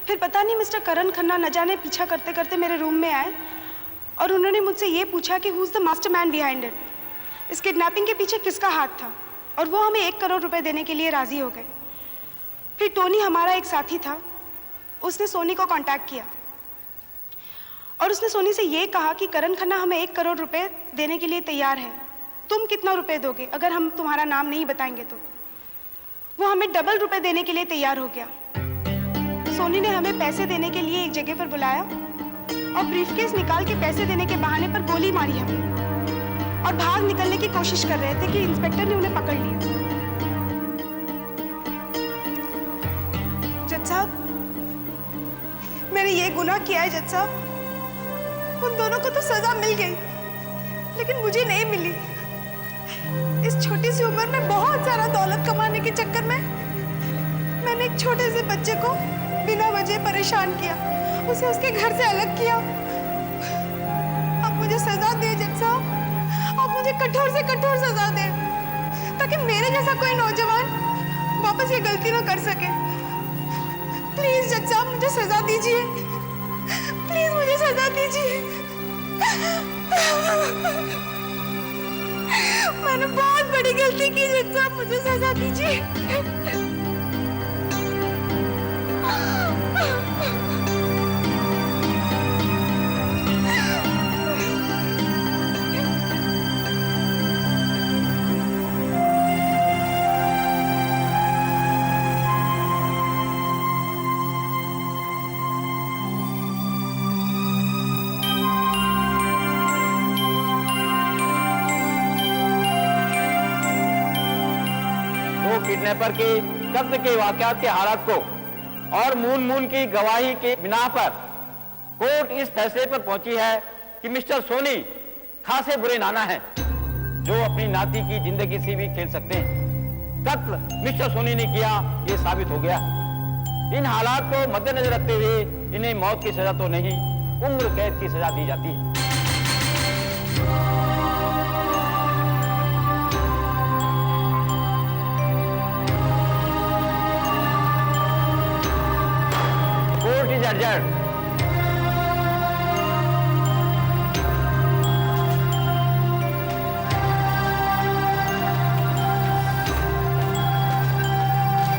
फिर पता नहीं मिस्टर करण खन्ना न जाने पीछा करते करते मेरे रूम में आए और उन्होंने मुझसे ये पूछा कि who is the mastermind behind it, इस किडनैपिंग के पीछे किसका हाथ था, और वो हमें 1 करोड़ रुपए देने के लिए राजी हो गए। फिर टोनी हमारा एक साथी था, उसने सोनी को कांटेक्ट किया और उसने सोनी से ये कहा कि करण खन्ना हमें 1 करोड़ रुपए देने के लिए तैयार है, तुम कितना रुपए दोगे अगर हम तुम्हारा नाम नहीं बताएंगे तो। वो हमें डबल रुपए देने के लिए तैयार हो गया। सोनी ने हमें पैसे देने के लिए एक जगह पर बुलाया और ब्रीफकेस निकाल के पैसे देने के बहाने पर गोली मारी हमें और भाग निकलने की कोशिश कर रहे थे कि इंस्पेक्टर ने उन्हें पकड़ लिया। जज साहब, मैंने ये गुनाह किया है जज साहब। उन दोनों को तो सजा मिल गई, लेकिन मुझे नहीं मिली। इस छोटी सी उम्र में बहुत सारा दौलत कमाने के चक्कर में मैंने एक छोटे से बच्चे को बिना वजह परेशान किया, उसे उसके घर से अलग किया। आप मुझे सजा दे जज साहब, आप मुझे कठोर से कठोर सजा दे, ताकि मेरे जैसा कोई नौजवान वापस ये गलती ना कर सके। प्लीज जज साहब, मुझे सजा दीजिए, प्लीज मुझे सजा दीजिए। मैंने बहुत बड़ी गलती की जज साहब, मुझे सजा दीजिए। किडनैपर के कत्ल के वाकयात के हालात को और मून की गवाही के बिना पर कोर्ट इस फैसले पर पहुंची है कि मिस्टर सोनी खासे बुरे नाना हैं, जो अपनी नाती की जिंदगी से भी खेल सकते हैं। कत्ल मिस्टर सोनी ने किया, यह साबित हो गया। इन हालात को मद्देनजर रखते हुए इन्हें मौत की सजा तो नहीं, उम्र कैद की सजा दी जाती है। Adjourned.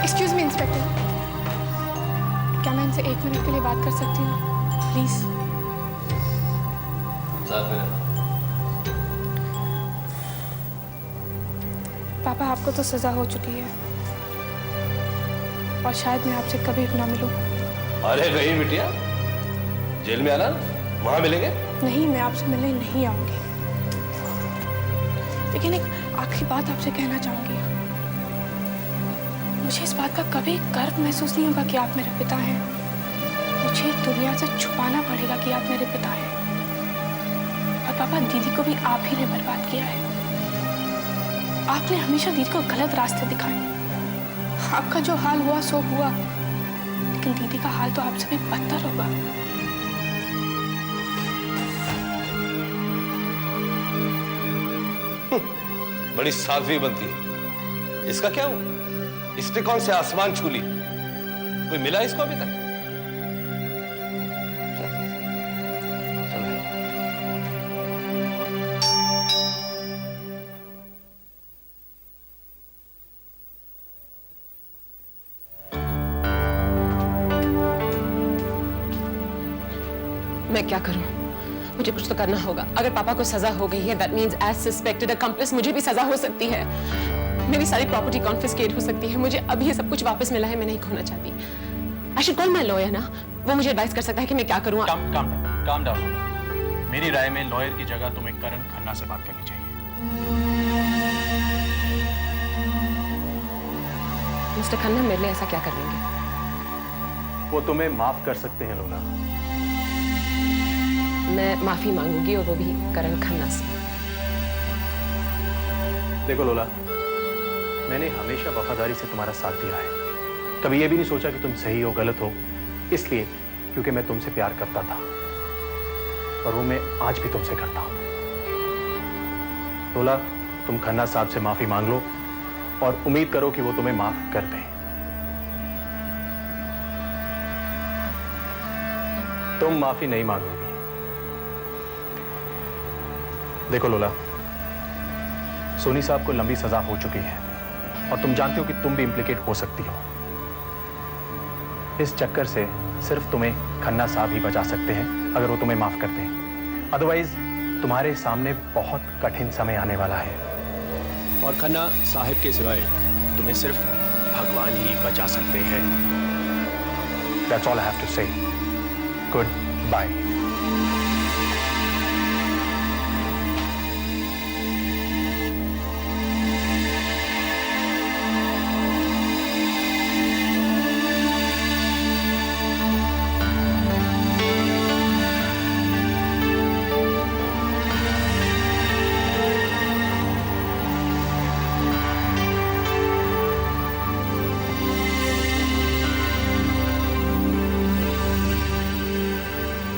Excuse me, इंस्पेक्टर, क्या मैं इनसे 1 मिनट के लिए बात कर सकती हूँ प्लीज? पापा, आपको तो सजा हो चुकी है और शायद मैं आपसे कभी ना मिलूं। अरे नहीं बिटिया, जेल में आना, वहां मिलेंगे। नहीं, मैं आपसे मिलने नहीं आऊंगी, लेकिन एक आखिरी बात आपसे कहना चाहूंगी। मुझे इस बात का कभी गर्व महसूस नहीं होगा कि आप मेरे पिता हैं। मुझे दुनिया से छुपाना पड़ेगा कि आप मेरे पिता हैं। और पापा, दीदी को भी आप ही ने बर्बाद किया है। आपने हमेशा दीदी को गलत रास्ते दिखाए। आपका जो हाल हुआ सो हुआ, लेकिन दीदी का हाल तो आपसे भी बदतर होगा। बड़ी साध्वी बनती है। इसका क्या हुआ? इसने कौन से आसमान छू ली? कोई मिला इसको अभी तक? चल भाई। मैं क्या करूं? मुझे कुछ तो करना होगा। अगर पापा को सजा हो गई है, that means as suspected accomplice मुझे भी सजा हो सकती है। मेरी सारी प्रॉपर्टी कॉन्फिस्केट हो सकती है। मुझे अभी ये सब कुछ वापस मिला है, मैं नहीं खोना चाहती। I should call my lawyer ना, वो मुझे एडवाइस कर सकता है कि मैं क्या करूं। Calm down। मेरी राय में लॉयर की जगह तुम्हें करण खन्ना से बात करनी चाहिए। मिस्टर खन्ना मेरे लिए ऐसा क्या कर लेंगे? वो तुम्हें माफ कर सकते हैं लोला। मैं माफी मांगूंगी, और वो भी करण खन्ना से। देखो लोला, मैंने हमेशा वफादारी से तुम्हारा साथ दिया है। कभी ये भी नहीं सोचा कि तुम सही हो गलत हो, इसलिए क्योंकि मैं तुमसे प्यार करता था, और वो मैं आज भी तुमसे करता हूं। लोला, तुम खन्ना साहब से माफी मांग लो और उम्मीद करो कि वो तुम्हें माफ कर दें। तुम माफी नहीं मांगोगी। देखो लोला, सोनी साहब को लंबी सजा हो चुकी है और तुम जानती हो कि तुम भी इम्प्लिकेट हो सकती हो। इस चक्कर से सिर्फ तुम्हें खन्ना साहब ही बचा सकते हैं अगर वो तुम्हें माफ करते हैं। अदरवाइज तुम्हारे सामने बहुत कठिन समय आने वाला है। और खन्ना साहिब के सिवाय तुम्हें सिर्फ भगवान ही बचा सकते हैं। That's all I have to say. Goodbye.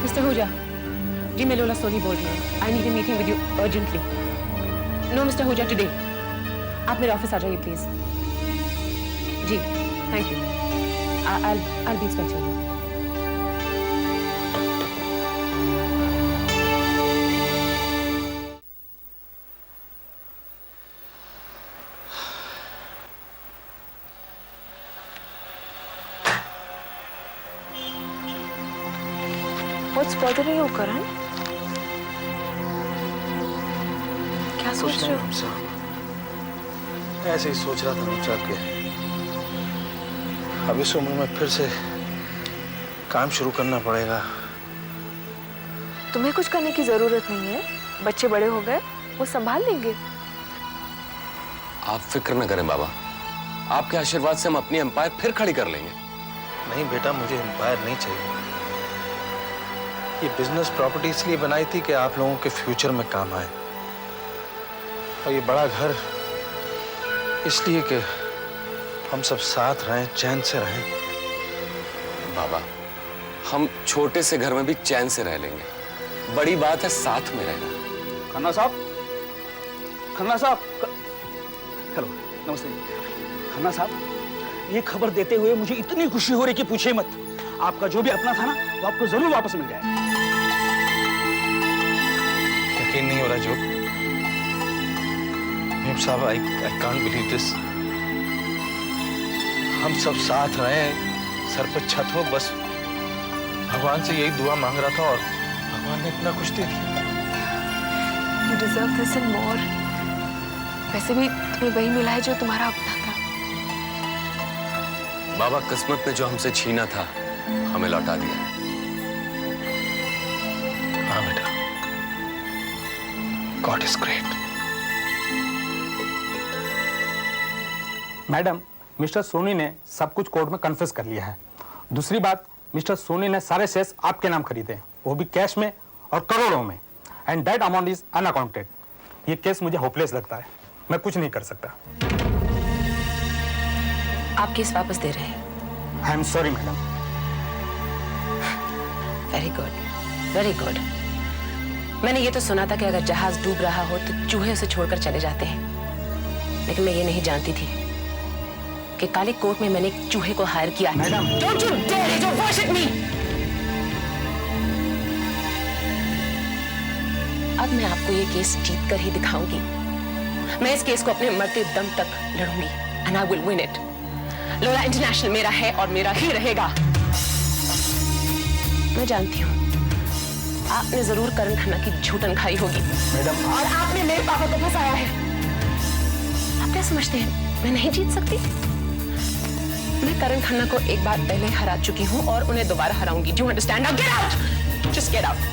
Mister Huja, जी मैं लोला सोनी बोल रही हूँ। I need a meeting with you urgently. No mister Huja, today. आप मेरे ऑफिस आ जाइए प्लीज। जी, thank you. I'll be expecting you. What's bothering you, Karan? क्या सोच रहे हो? ऐसे ही सोच रहा था नुकसान के अब इस उम्र में फिर से काम शुरू करना पड़ेगा। तुम्हें कुछ करने की जरूरत नहीं है। बच्चे बड़े हो गए, वो संभाल लेंगे। आप फिक्र न करें बाबा, आपके आशीर्वाद से हम अपनी एम्पायर फिर खड़ी कर लेंगे। नहीं बेटा, मुझे एम्पायर नहीं चाहिए। ये बिजनेस प्रॉपर्टी इसलिए बनाई थी कि आप लोगों के फ्यूचर में काम आए, और ये बड़ा घर इसलिए कि हम सब साथ रहें, चैन से रहें। बाबा, हम छोटे से घर में भी चैन से रह लेंगे। बड़ी बात है साथ में रहना। खन्ना साहब, खन्ना साहब, हेलो, नमस्ते। खन्ना साहब, ये खबर देते हुए मुझे इतनी खुशी हो रही कि पूछे मत। आपका जो भी अपना था ना, वो आपको जरूर वापस मिल जाएगा। यकीन नहीं हो रहा जो साहब, आई कांट बिलीव दिस। हम सब साथ रहें, सर पे छत हो, बस भगवान से यही दुआ मांग रहा था और भगवान ने इतना कुछ दे दिया। You deserve this and more. वैसे भी तुम्हें वही मिला है जो तुम्हारा अपना था। बाबा, किस्मत ने जो हमसे छीना था हमें लौटा दिया। हाँ बेटा, God is great. Madam, mister Soni ने सब कुछ कोर्ट में कन्फेस कर लिया है। दूसरी बात, मिस्टर सोनी ने सारे शेयर्स आपके नाम खरीदे, वो भी कैश में और करोड़ों में, and that amount is unaccounted. ये केस मुझे होपलेस लगता है, मैं कुछ नहीं कर सकता। आप केस वापस दे रहे हैं? I am sorry madam. Very good, very good. मैंने ये तो सुना था कि अगर जहाज डूब रहा हो तो चूहे उसे छोड़कर चले जाते हैं, लेकिन मैं ये नहीं जानती थी कि काली कोर्ट में मैंने एक चूहे को हायर किया है। Madam, Don't you dare to worship me! अब मैं आपको ये केस जीत कर ही दिखाऊंगी। मैं इस केस को अपने मरते दम तक लड़ूंगी, and I will win it. लोला इंटरनेशनल मेरा है और मेरा ही रहेगा। मैं जानती हूँ आपने जरूर करण खन्ना की झूठन खाई होगी मैडम, और आपने मेरे पापा को फंसाया है। आप क्या समझते हैं मैं नहीं जीत सकती? मैं करण खन्ना को एक बार पहले हरा चुकी हूँ और उन्हें दोबारा हराऊंगी। Do you understand? Now get out! Just get out.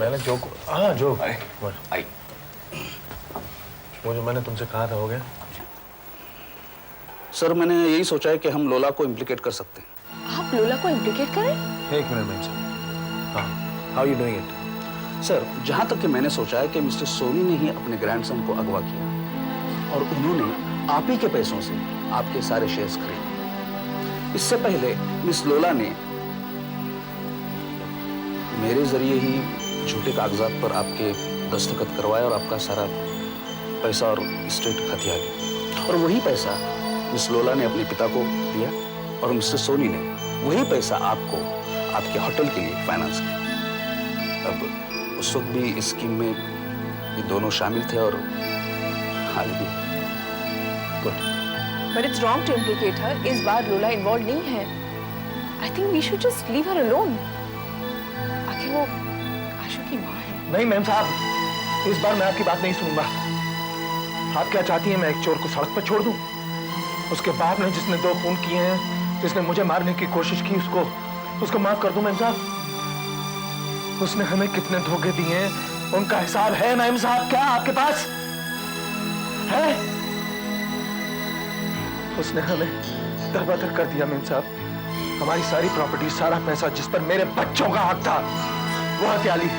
मैंने जो आई। वो जो मैंने तुमसे कहा था हो गया। सर, मैंने यही सोचा है कि हम लोला को इम्प्लिकेट कर सकते हैं। आप लोला को इम्प्लिकेट करें? एक मिनट बेंच। हाँ, how you doing it? Sir, जहां तक कि मैंने सोचा है कि मिस्टर सोनी ने ही अपने ग्रैंडसन को अगवा किया और उन्होंने आप ही के पैसों से आपके सारे शेयर्स खरीदे। इससे पहले मिस लोला ने मेरे जरिए ही झूठे कागजात पर आपके दस्तखत करवाए और आपका सारा पैसा और स्टेट हथिया लिया। और वही पैसा मिस लोला ने अपने पिता को दिया और मिस्टर सोनी ने वही पैसा आपको आपके होटल के लिए फाइनेंस किया। अब उस वक्त भी इस स्कीम में ये दोनों शामिल थे और हाल भी। Good. But it's wrong to implicate her. इस बार लोला इन्वॉल्व नहीं है। I think we should just leave her alone. आखिर वो आशु की माँ है। नहीं मैम साहब, इस बार मैं आपकी बात नहीं सुनूंगा। आप क्या चाहती हैं मैं एक चोर को सड़क पर छोड़ दूं? उसके बाप ने जिसने 2 खून किए हैं, जिसने मुझे मारने की कोशिश की, उसको माफ कर दूं मैम साहब? उसने हमें कितने धोखे दिए हैं, उनका हिसाब है मैम साहब क्या आपके पास है? उसने हमें दरबदर कर दिया मैम साहब। हमारी सारी प्रॉपर्टी, सारा पैसा जिस पर मेरे बच्चों का हक था, वो हत्या ली।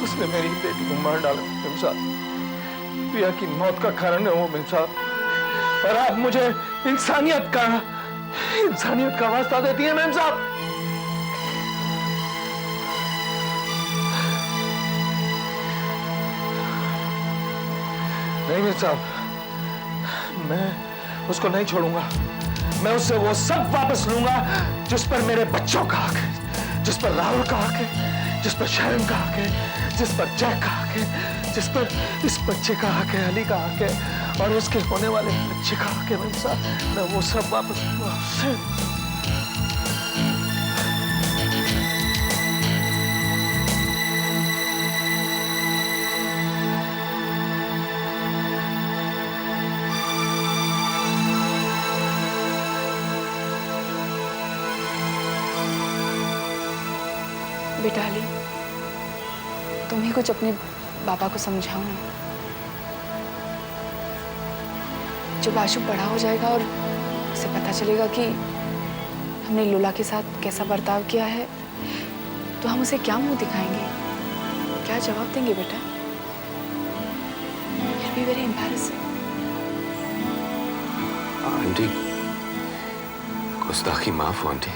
उसने मेरी बेटी को मार डाला मैम साहब। प्रिया की मौत का कारण है वो मैम साहब। और आप मुझे इंसानियत का वास्ता देती है मैम साहब। नहीं मैम साहब, मैं उसको नहीं छोड़ूंगा। मैं उससे वो सब वापस लूंगा जिस पर मेरे बच्चों का हक है, जिस पर राहुल का हक है, जिस पर शरण का हक है, जिस पर जय का हक है, जिस पर इस बच्चे का हक है, अली का हक है और उसके होने वाले बच्चे का हक है मैम साहब। मैं वो सब वापस लूंगा उससे। बेटा अली, तुम ही कुछ अपने पापा को समझाओ ना। जब आशु बड़ा हो जाएगा और उसे पता चलेगा कि हमने लोला के साथ कैसा बर्ताव किया है, तो हम उसे क्या मुंह दिखाएंगे, क्या जवाब देंगे बेटा? It'll be very embarrassing. Aunty, गुस्ताखी माफ हो आंटी।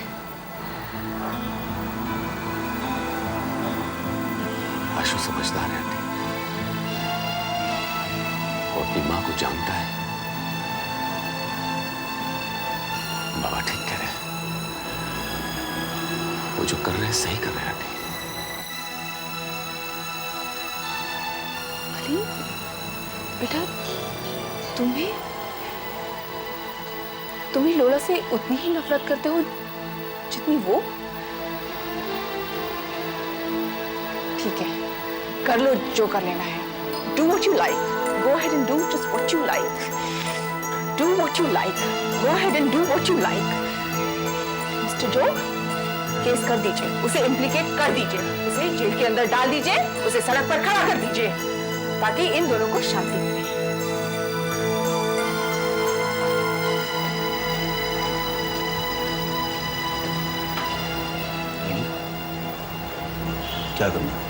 आशु समझदार है आंटी, वो अपनी माँ को जानता है। बाबा ठीक कह रहे हैं, वो जो कर रहे हैं सही कर रहे हैं आंटी। अली बेटा, तुम्हें लोला से उतनी ही नफरत करते हो जितनी वो? ठीक है, कर लो जो कर लेना है। Do what you like. Go ahead and do just what you like. Do what you like. Go ahead and do what you like. Mr. Jo, case कर दीजिए, उसे इम्प्लीकेट कर दीजिए, उसे जेल के अंदर डाल दीजिए, उसे सड़क पर खड़ा कर दीजिए, ताकि इन दोनों को शांति मिले। क्या करना है?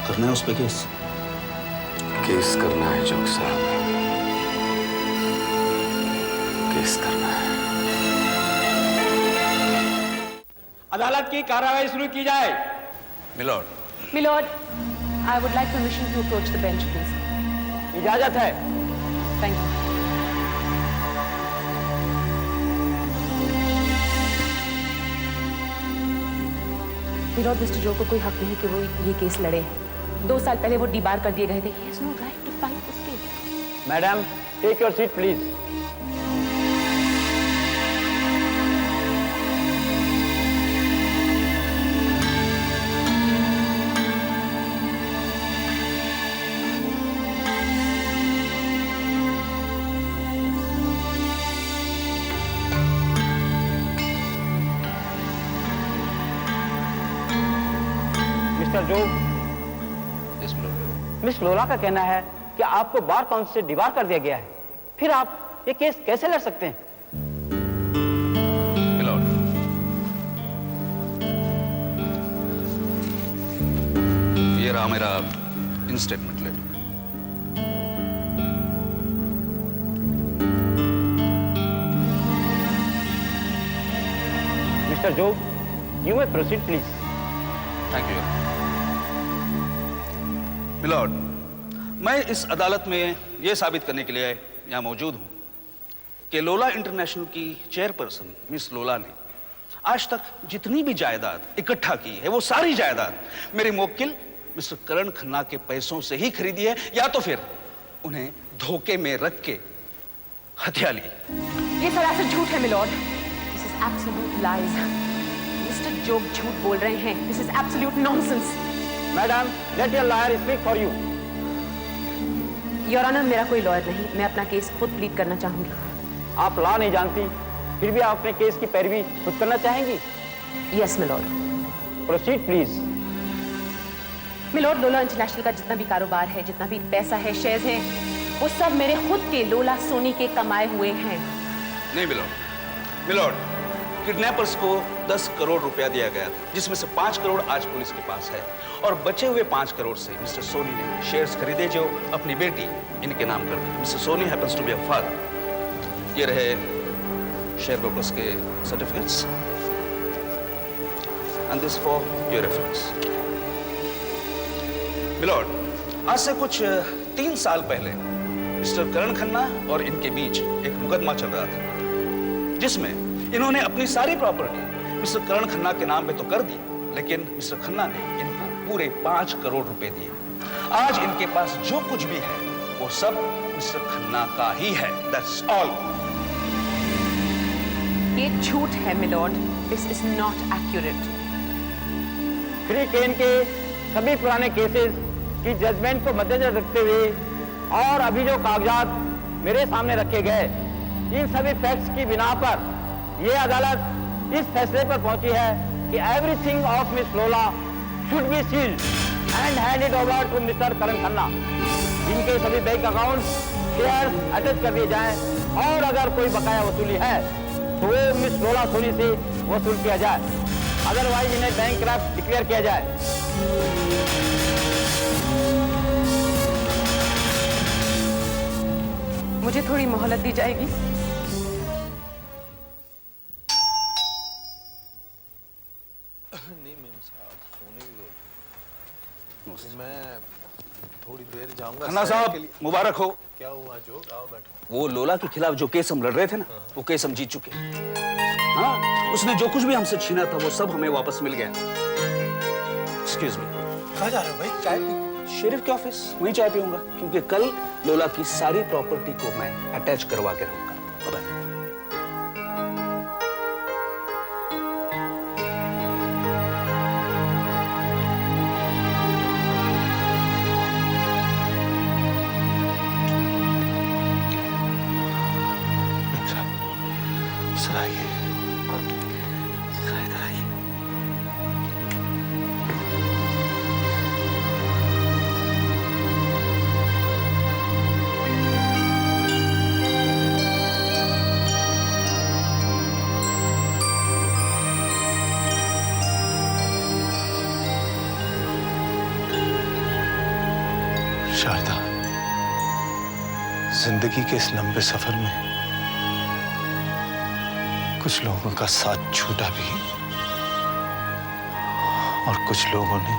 करना है उस पे केस? केस करना है जोग साहब, केस करना है। अदालत की कार्रवाई शुरू की जाए। Milord. Milord, I would like permission to approach the bench, please. इजाजत है। Thank you. मिलॉर्ड, मिस्टर जो को कोई हक नहीं कि वो ये केस लड़े। 2 साल पहले वो डीबार कर दिए गए थे। He has no right to fight this case. Madam, take your seat please. Mister Joe, miss Lola का कहना है कि आपको बार काउंसिल से डिबार कर दिया गया है, फिर आप ये केस कैसे लड़ सकते हैं? रहा मेरा in statement letter. Mister Jog, you may proceed please. Thank you milord, मैं इस अदालत में यह साबित करने के लिए यहां मौजूद हूं कि लोला इंटरनेशनल की चेयरपर्सन मिस लोला ने आज तक जितनी भी जायदाद इकट्ठा की है वो सारी जायदाद मेरे मुवक्किल मिस्टर करण खन्ना के पैसों से ही खरीदी है, या तो फिर उन्हें धोखे में रख के हत्या ली। ये सरासर झूठ है milord. This is absolute lies. Mister Jog झूठ बोल रहे हैं। This is absolute nonsense. Madam, let your lawyer speak for you. Your honour, मेरा कोई लॉयर नहीं, मैं अपना केस खुद प्लीड करना चाहूंगी। आप लॉ नहीं जानती, फिर भी आप अपने केस की पैरवी खुद करना चाहेंगी? Yes milord. Proceed please. Milord, Lola international का जितना भी कारोबार है, जितना भी पैसा है, शेयर्स हैं, वो सब मेरे खुद के लोला सोनी के कमाए हुए हैं। नहीं मिलॉर्ड, मिलॉर्ड, किडनैपर्स को 10 करोड़ रुपया दिया गया था, जिसमें से 5 करोड़ आज पुलिस के पास है, और बचे हुए 5 करोड़ से मिस्टर सोनी ने शेयर्स खरीदे जो अपनी बेटी इनके नाम कर दी। Mister Soni happens to be a father. ये रहे शेयर ब्रोकर्स के certificates and this for your reference. Milord, आज से कुछ 3 साल पहले मिस्टर करण खन्ना और इनके बीच एक मुकदमा चल रहा था, जिसमें इन्होंने अपनी सारी प्रॉपर्टी मिस्टर करण खन्ना के नाम पे तो कर दी, लेकिन मिस्टर खन्ना ने इनको पूरे 5 करोड़ रुपए दिए। आज इनके पास जो कुछ भी है वो सब मिस्टर खन्ना का ही है। That's all. ये झूठ है milord. This is not accurate. Shri Ken के सभी पुराने केसेस की जजमेंट को मद्देनजर रखते हुए और अभी जो कागजात मेरे सामने रखे गए, इन सभी फैक्ट्स की बिना पर यह अदालत इस फैसले पर पहुंची है कि everything of Miss Lola should be sealed and handed over to mister Karan Khanna. इनके सभी बैंक अकाउंट शेयर्स अटैच कर दिए जाएं, और अगर कोई बकाया वसूली है तो वो मिस लोला सोनी से वसूल किया जाए, अदरवाइज इन्हें बैंकक्रप्ट डिक्लेयर किया जाए। मुझे थोड़ी मोहलत दी जाएगी? नहीं मैम साहब, सोने की मैं थोड़ी देर जाऊंगा। खन्ना साहब, मुबारक हो। क्या हुआ जोग? आओ बैठो। वो लोला के खिलाफ जो केस हम लड़ रहे थे ना, वो केस हम जीत चुके। हाँ, उसने जो कुछ भी हमसे छीना था वो सब हमें वापस मिल गया। Excuse me. कहाँ जा रहे हो भाई? चाय पी? शेरिफ के ऑफिस, वहीं चाय पीऊंगा, क्योंकि कल लोला की सारी प्रॉपर्टी को मैं अटैच करवा के रहूंगा। बाय। सर आइए, इधर आइए। शारदा, जिंदगी के इस लंबे सफर में कुछ लोगों का साथ छूटा भी और कुछ लोगों ने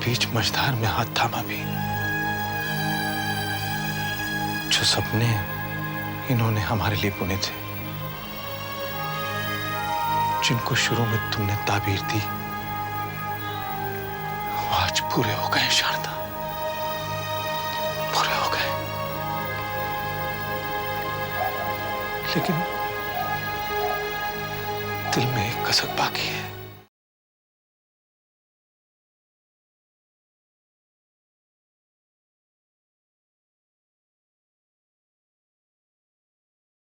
बीच मझधार में हाथ थामा भी। जो सपने इन्होंने हमारे लिए बुने थे, जिनको शुरू में तुमने ताबीर दी, वो आज पूरे हो गए शारदा, पूरे हो गए। लेकिन दिल में एक कसक बाकी है।